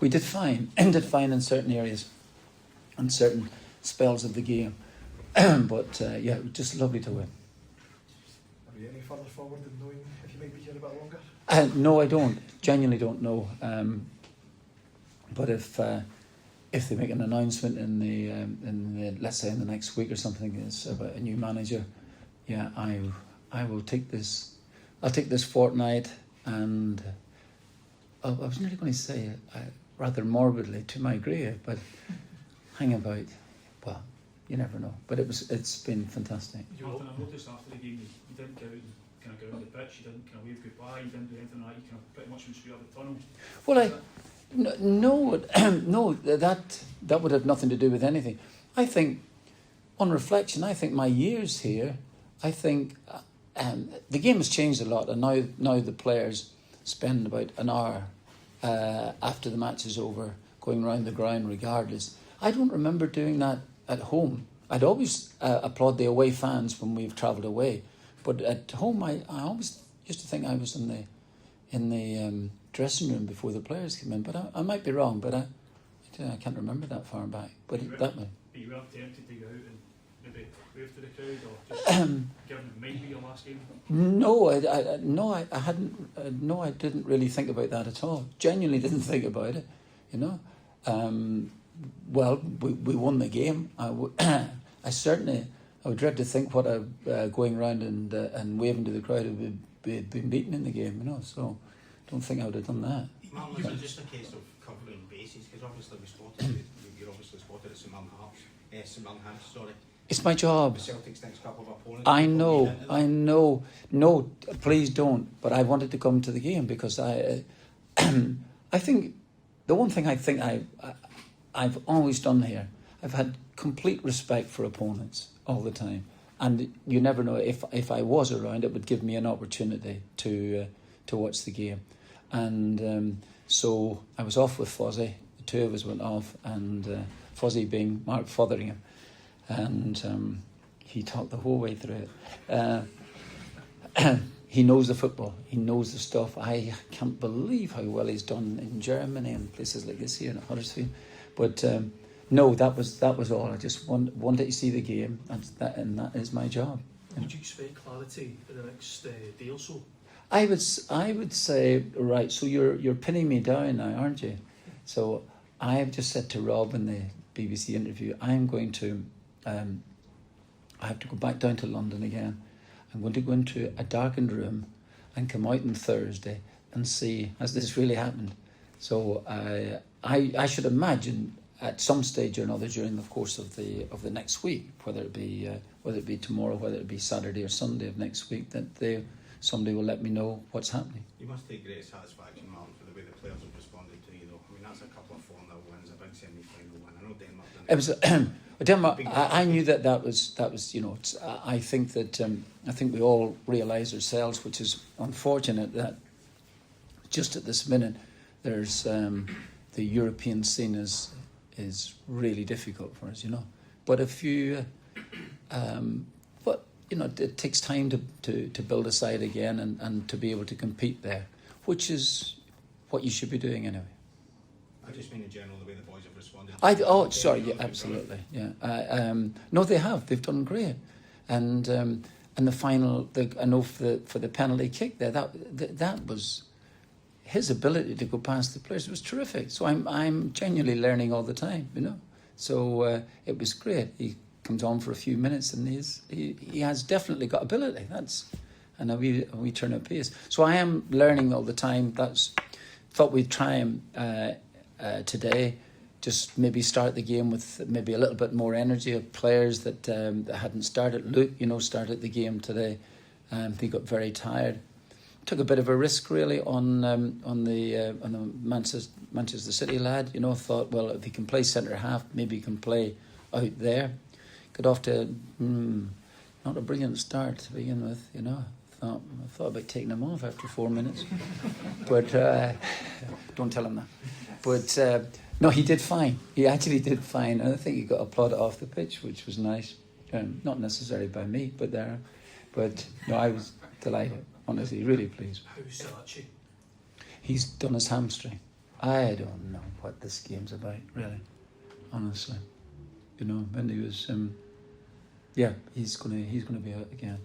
We did fine, did fine in certain areas, and certain spells of the game. But yeah, it was just lovely to win. Are you any further forward in knowing if you might be here a bit longer? No, I don't. Genuinely don't know. But if they make an announcement in the let's say in the next week or something, it's about a new manager, yeah, I will take this. I'll take this fortnight, and I was nearly going to say rather morbidly to my grave, but hang about. Well, you never know. But it's been fantastic. Martin, I noticed after the game you didn't go out and kind of go on the pitch. You didn't kind of wave goodbye. You didn't do anything like that. You kind of pretty much went straight out the tunnel. Well, no, that would have nothing to do with anything. I think, on reflection, I think my years here, I think the game has changed a lot, and now the players spend about an hour after the match is over going round the ground regardless. I don't remember doing that at home. I'd always applaud the away fans when we've travelled away, but at home I always used to think I was in the dressing room before the players came in. But I might be wrong, but I can't remember that far back. But that way. But you weren't tempted to go out and maybe wave to the crowd, or just given it might be your last game? No, I hadn't. No, I didn't really think about that at all. Genuinely didn't think about it. You know. Well, we won the game. I would dread to think what going around and waving to the crowd had been beaten in the game. You know, so don't think I would have done that. Martin, is it just a case of covering bases? Because obviously you're obviously spotted at St Mirren, sorry. It's my job. The Celtic's next couple of opponents. I know. No, please don't. But I wanted to come to the game because I think the one thing I think I've always done here, I've had complete respect for opponents all the time, and you never know if I was around, it would give me an opportunity to watch the game, and so I was off with Fozzie. The two of us went off, and Fozzie being Mark Fotheringham, and he talked the whole way through it. He knows the football. He knows the stuff. I can't believe how well he's done in Germany and places like this here in Huddersfield. But no, that was all. I just wanted to see the game, and that is my job. Would you expect clarity in the next day or so? I would say, right. So you're pinning me down now, aren't you? So I have just said to Rob in the BBC interview, I'm going to. I have to go back down to London again. I'm going to go into a darkened room and come out on Thursday and see, has this really happened? So I should imagine at some stage or another during the course of the next week, whether it be tomorrow, whether it be Saturday or Sunday of next week, that somebody will let me know what's happening. You must take great satisfaction, Martin, for the way the players have responded to you, though. I mean, that's a couple of 4-0 wins, a big semi-final win. I know Denmark didn't. It was Denmark. I knew that was you know. I think we all realise ourselves, which is unfortunate, that just at this minute there's the European scene is really difficult for us, you know. But if you, but you know, it takes time to build a side again and to be able to compete there, which is what you should be doing anyway. I just mean in general the way the boys have responded. Yeah, absolutely, yeah. No, they have. They've done great, and the final. I know for the penalty kick there, that was his ability to go past the players was terrific. So I'm genuinely learning all the time, you know. So it was great. He comes on for a few minutes, and he has definitely got ability. And a wee turn of pace. So I am learning all the time. Thought we'd try him today. Just maybe start the game with maybe a little bit more energy of players that hadn't started. Luke, you know, started the game today. He got very tired. Took a bit of a risk really on the Manchester City lad. You know, thought, well, if he can play centre half, maybe he can play out there. Got off to not a brilliant start to begin with. You know, I thought about taking him off after 4 minutes, but don't tell him that. But no, he did fine. He actually did fine, and I think he got applauded off the pitch, which was nice. Not necessarily by me, but there. But no, I was delighted. Honestly, really pleased. How's Archie? He's done his hamstring. I don't know what this game's about, really, honestly. You know, and he was, yeah, he's gonna be out again,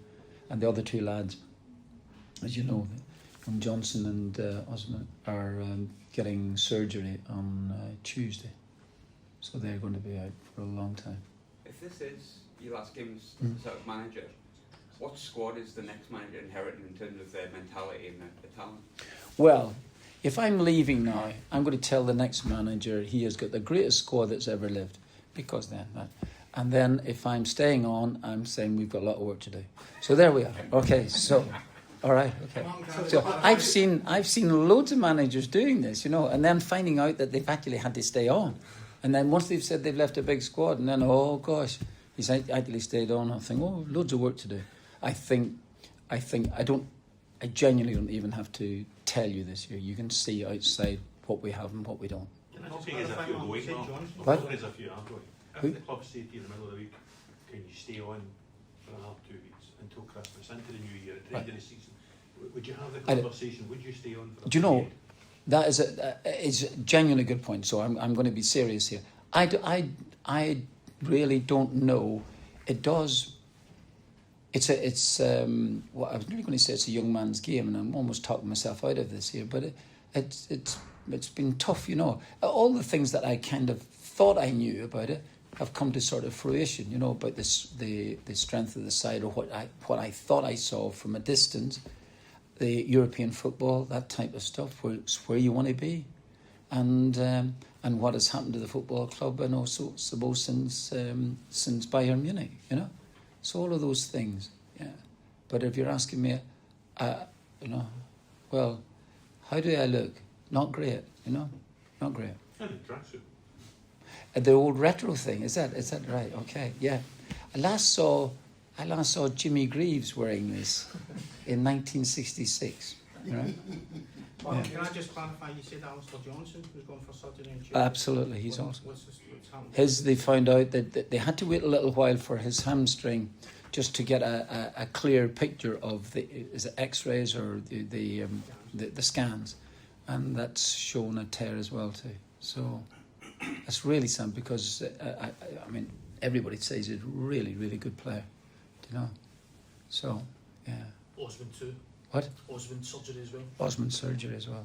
and the other two lads, as you know, Johnson and Osmond are getting surgery on Tuesday, so they're going to be out for a long time. If this is your last game as Mm. a Celtic manager, what squad is the next manager inheriting in terms of their mentality and the talent? Well, if I'm leaving now, I'm going to tell the next manager he has got the greatest squad that's ever lived, because then, and then if I'm staying on, I'm saying we've got a lot of work to do. So there we are. Okay, so, all right, okay. So I've seen loads of managers doing this, you know, and then finding out that they've actually had to stay on, and then once they've said they've left a big squad, and then oh gosh, he's actually stayed on. I think loads of work to do. I genuinely don't even have to tell you this here. You can see outside what we have and what we don't. Can I Not just being as if clarify you're what going, you said, Mark. Johnson? What? Not as if you are going. Who? If the club say to you in the middle of the week, can you stay on for another 2 weeks until Christmas, into the new year, at the end of the season, would you have the I d- conversation? Would you stay on for Do you know, period? that is a genuinely good point. So I'm going to be serious here. I really don't know. It does. Well, I was really going to say it's a young man's game, and I'm almost talking myself out of this here. But it's been tough, you know. All the things that I kind of thought I knew about it have come to sort of fruition, you know, about this the strength of the side, or what I thought I saw from a distance. The European football, that type of stuff, where it's where you want to be, and what has happened to the football club, and also suppose since Bayern Munich, you know. So all of those things, yeah. But if you're asking me, you know, well, how do I look? Not great, you know, not great. And in tracksuit. The old retro thing, is that right? Okay, yeah. I last saw Jimmy Greaves wearing this in 1966. You know? Well, Yeah. can I just clarify, you said Alistair Johnson was going for surgery in Tuesday? Absolutely, he's awesome. What's happened? They found out that they had to wait a little while for his hamstring just to get a clear picture of the X-rays or the scans, and that's shown a tear as well too. So that's really sad, because I mean everybody says he's a really, really good player, you know. So yeah. Osmond too. What? Osmond surgery as well. Osmond surgery as well.